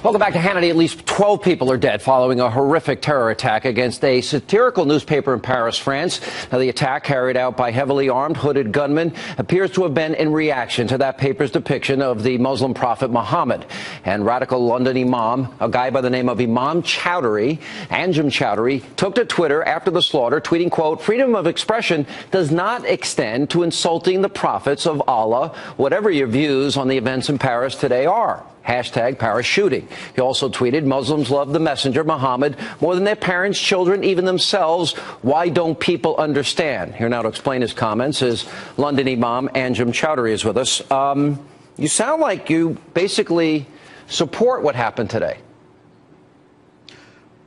Welcome back to Hannity. At least 12 people are dead following a horrific terror attack against a satirical newspaper in Paris, France. Now, the attack, carried out by heavily armed, hooded gunmen, appears to have been in reaction to that paper's depiction of the Muslim prophet Muhammad. And radical London Imam, a guy by the name of Imam Chowdhury, Anjem Chowdhury, took to Twitter after the slaughter, tweeting, quote, "Freedom of expression does not extend to insulting the prophets of Allah, whatever your views on the events in Paris today are." Hashtag Paris shooting. He also tweeted, "Muslims love the messenger, Muhammad, more than their parents, children, even themselves. Why don't people understand?" Here now to explain his comments is London Imam Anjem Chowdhury is with us. You sound like you basically support what happened today.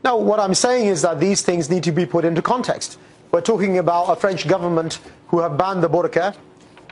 No, what I'm saying is that these things need to be put into context. We're talking about a French government who have banned the burqa.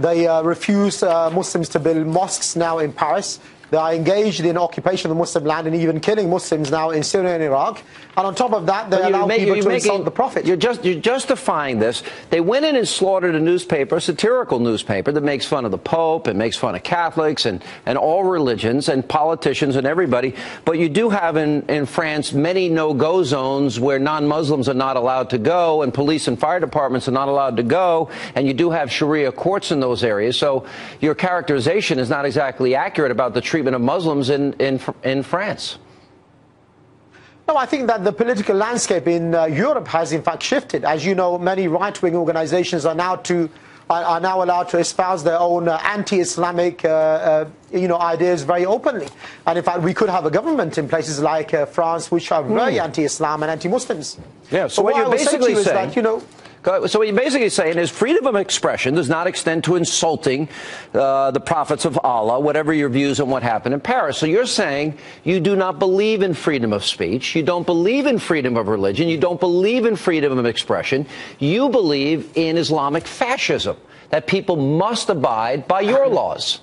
They refuse Muslims to build mosques now in Paris. They are engaged in occupation of the Muslim land and even killing Muslims now in Syria and Iraq. And on top of that, they allow people to insult the Prophet. You're justifying this. They went in and slaughtered a newspaper, a satirical newspaper that makes fun of the Pope and makes fun of Catholics and all religions and politicians and everybody. But you do have in France many no-go zones where non-Muslims are not allowed to go and police and fire departments are not allowed to go. And you do have Sharia courts in those areas. So your characterization is not exactly accurate about the treatment of Muslims in France. No, I think that the political landscape in Europe has in fact shifted. As you know, many right-wing organizations are now allowed to espouse their own anti-Islamic ideas very openly. And in fact, we could have a government in places like France which are very anti-Islam and anti-Muslims. Yeah, so what you're basically saying, so what you're basically saying is freedom of expression does not extend to insulting the prophets of Allah, whatever your views on what happened in Paris. So you're saying you do not believe in freedom of speech, you don't believe in freedom of religion, you don't believe in freedom of expression, you believe in Islamic fascism, that people must abide by your laws.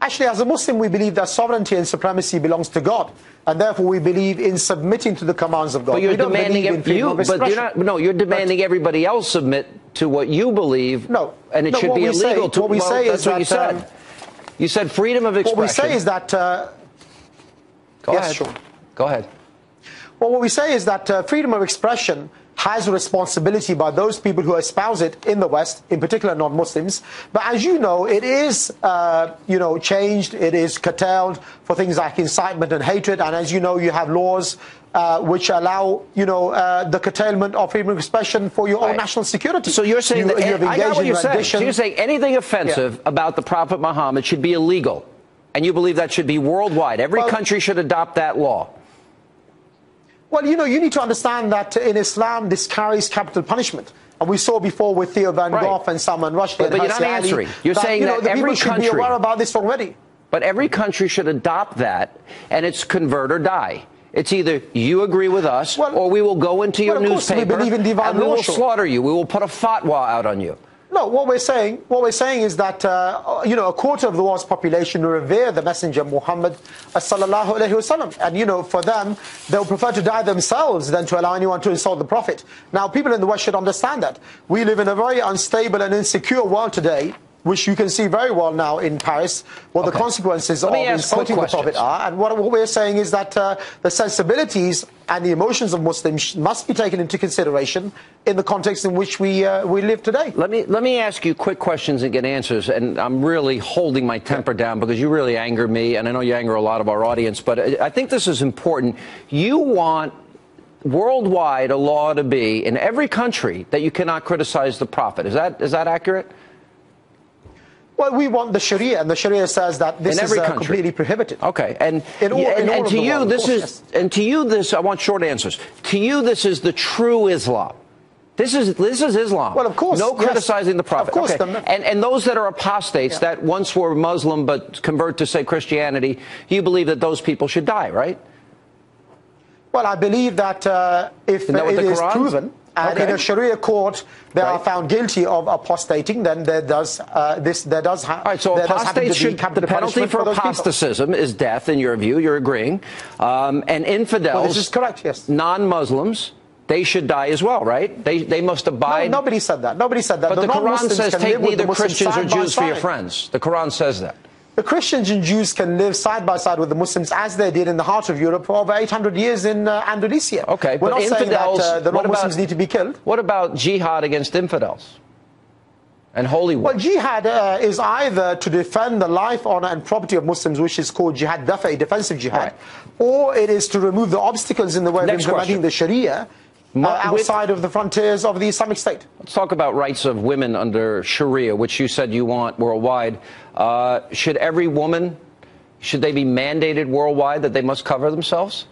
Actually, as a Muslim, we believe that sovereignty and supremacy belongs to God, and therefore we believe in submitting to the commands of God. But you're demanding you're demanding everybody else submit to what you believe. No, and it should be illegal to. What we say is that you said. You said freedom of expression. What we say is that. Go ahead. Sure. Go ahead. Well, what we say is that freedom of expression has a responsibility by those people who espouse it in the West, in particular non-Muslims. But as you know, it is, changed, it is curtailed for things like incitement and hatred. And as you know, you have laws which allow, the curtailment of freedom of expression for your own national security. So you're saying I got what you're saying. So you're saying anything offensive about the Prophet Muhammad should be illegal. And you believe that should be worldwide. Every country should adopt that law. Well, you need to understand that in Islam, this carries capital punishment. And we saw before with Theo Van Gogh and Salman Rushdie. But you're not answering. You're saying that every country should be aware about this already. But every country should adopt that, and it's convert or die. It's either you agree with us, or we will go into your newspaper and we will slaughter you. We will put a fatwa out on you. No, what we're saying is that a quarter of the world's population revere the messenger Muhammad sallallahu alaihi wasallam, and for them they'll prefer to die themselves than to allow anyone to insult the Prophet. Now, people in the West should understand that we live in a very unstable and insecure world today, which you can see very well now in Paris, what the consequences of insulting the Prophet are. And what we're saying is that the sensibilities and the emotions of Muslims must be taken into consideration in the context in which we live today. Let me ask you quick questions and get answers. And I'm really holding my temper down because you really anger me, and I know you anger a lot of our audience. But I think this is important. You want worldwide a law to be in every country that you cannot criticize the Prophet. Is that accurate? Well, we want the Sharia, and the Sharia says that this is completely prohibited. Okay, and to you, this I want short answers. To you, this is the true Islam. This is Islam. Well, of course, no criticizing the Prophet. Of course, and those that are apostates that once were Muslim but convert to say Christianity, you believe that those people should die, right? Well, I believe that if it is proven. And in a Sharia court, they are found guilty of apostating, then there does have the penalty for apostatism is death, in your view. You're agreeing. And infidels, well, this is correct, yes. Non-Muslims, they should die as well, right? They must abide. No, nobody said that. Nobody said that. But the Quran says take neither Christians or Jews for your friends. The Quran says that. The Christians and Jews can live side by side with the Muslims as they did in the heart of Europe for over 800 years in Andalusia. Okay, we're not saying that the non-Muslims need to be killed. What about jihad against infidels and holy war? Well, jihad is either to defend the life, honor, and property of Muslims, which is called jihad dafa, defensive jihad, right, or it is to remove the obstacles in the way of implementing the Sharia outside of the frontiers of the Islamic State. Let's talk about rights of women under Sharia, which you said you want worldwide. Should every woman, should they be mandated worldwide that they must cover themselves?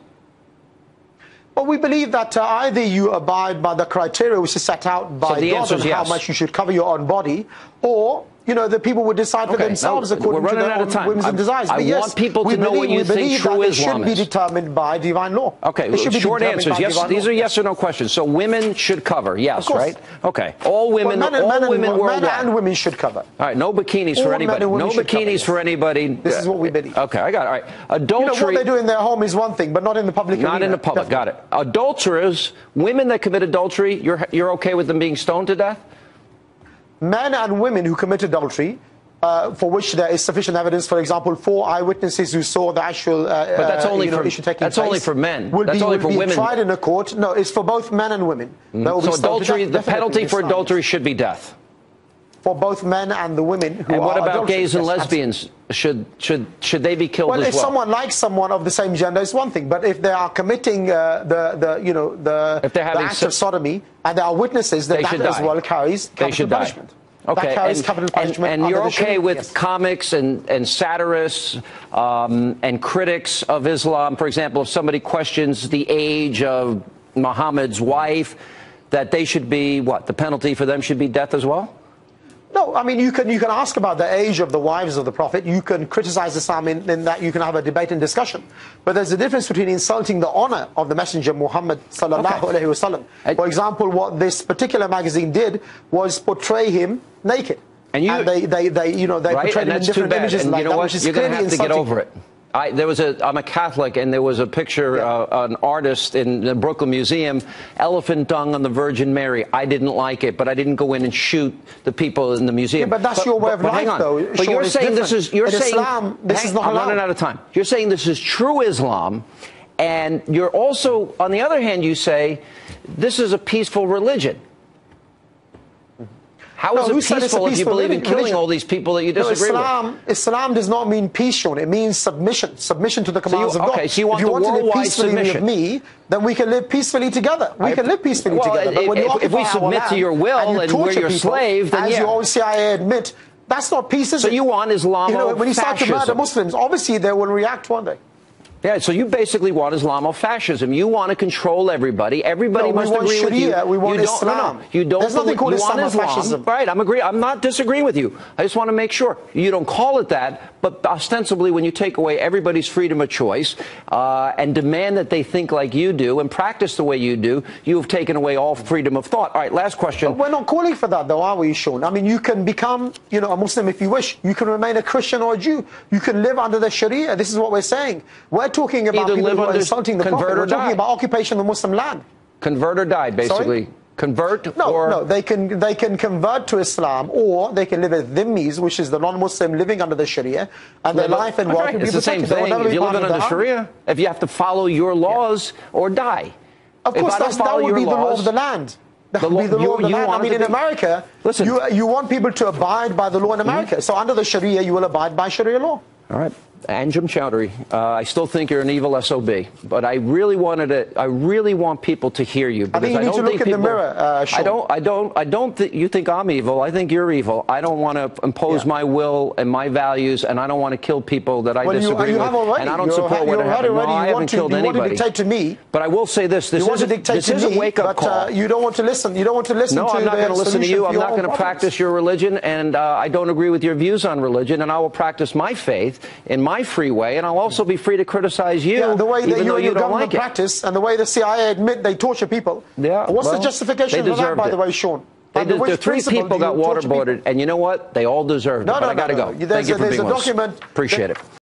Well, we believe that either you abide by the criteria which is set out by God on how much you should cover your own body, or the people would decide for themselves according to their own whims and desires. But yes, want people to know what you think true Islam is. It should be determined by divine law. Okay, short answers. Yes, these are yes or no questions. So women should cover, yes, right? Okay, all women, men and women should cover. All right, no bikinis for anybody. No bikinis for anybody. This is what we believe. Okay, I got it. All right, adultery. What they do in their home is one thing, but not in the public arena. Not in the public. Got it. Adulterers, women that commit adultery, you're okay with them being stoned to death? Men and women who commit adultery, for which there is sufficient evidence, for example, 4 eyewitnesses who saw the actual but that's only for, issue taking place. That's only for men. That's only for women. Tried in a court. No, it's for both men and women. So adultery, the penalty for adultery should be death. For both men and the women who are And what about adulterers? gays and lesbians? Should they be killed as well? Well, if someone likes someone of the same gender, it's one thing. But if they are committing the act of sodomy and there are witnesses, then that as well carries capital punishment. Okay, that carries capital punishment. And you're okay with comics and satirists and critics of Islam? For example, if somebody questions the age of Muhammad's wife, that they should be what? The penalty for them should be death as well? No, I mean, you can ask about the age of the wives of the Prophet. You can criticize Islam in that you can have a debate and discussion. But there's a difference between insulting the honor of the Messenger Muhammad sallallahu alaihi wasallam. For example, what this particular magazine did was portray him naked. And they portrayed him in different images like that, which is clearly insulting. You're going to have to get over it. I'm a Catholic, and there was a picture, an artist in the Brooklyn Museum, elephant dung on the Virgin Mary. I didn't like it, but I didn't go in and shoot the people in the museum. Yeah, but that's your way of life, though. But you're saying this is, Islam, this is not allowed. I'm running out of time. You're saying this is true Islam, and you're also, on the other hand, you say this is a peaceful religion. How is it peaceful if you believe in killing all these people that you disagree with? Islam does not mean peace, Sean. It means submission. Submission to the commands of God. Okay, so you want the worldwide submission. With me, then we can live peacefully together. We can live peacefully together. But when if we submit to your will and we're your slave, then as you always CIA admit, that's not peace, is it? So you want Islamofascism. When you start to murder Muslims, obviously they will react one day. Yeah, so you basically want Islamofascism. You want to control everybody. Everybody must agree with you. We want Islam. You don't. There's nothing called Islamofascism. Right, I'm not disagreeing with you. I just want to make sure you don't call it that. But ostensibly, when you take away everybody's freedom of choice and demand that they think like you do and practice the way you do, you have taken away all freedom of thought. All right, last question. But we're not calling for that, though, are we, Sean? I mean, you can become, a Muslim if you wish. You can remain a Christian or a Jew. You can live under the Sharia. This is what we're saying. We're talking about people who are insulting the Prophet. We're talking about occupation of Muslim land. Convert or die, basically. Sorry? Convert No, they can convert to Islam, or they can live as dhimmis, which is the non-Muslim living under the Sharia, and their life and wealth will be protected. It's the same thing. If you live under the Sharia, if you have to follow your laws or die. Of course, that would be the law of the land. That would be the law of the land. I mean, in America, you want people to abide by the law in America. So under the Sharia, you will abide by Sharia law. All right. Anjem Chowdhury, I still think you're an evil SOB, but I really want people to hear you. I think you need to look in the mirror, Sean. I don't think you think I'm evil. I think you're evil. I don't want to impose my will and my values, and I don't want to kill people that I disagree with. And I don't support what happened. No, I haven't killed anybody. You want to dictate to me. But I will say this. This is a wake-up call. You don't want to listen. You don't want to listen to No, I'm not going to listen to you. I'm not going to practice your religion, and I don't agree with your views on religion, and I will practice my faith in my free way, and I'll also be free to criticize you, the way even though you don't like it. Practice, and the way the CIA admit they torture people. Yeah, what's the justification for that, by the way, Sean? The 3 people got waterboarded, and you know what? They all deserved it. But I got to go. Thank you for being with us. Appreciate it.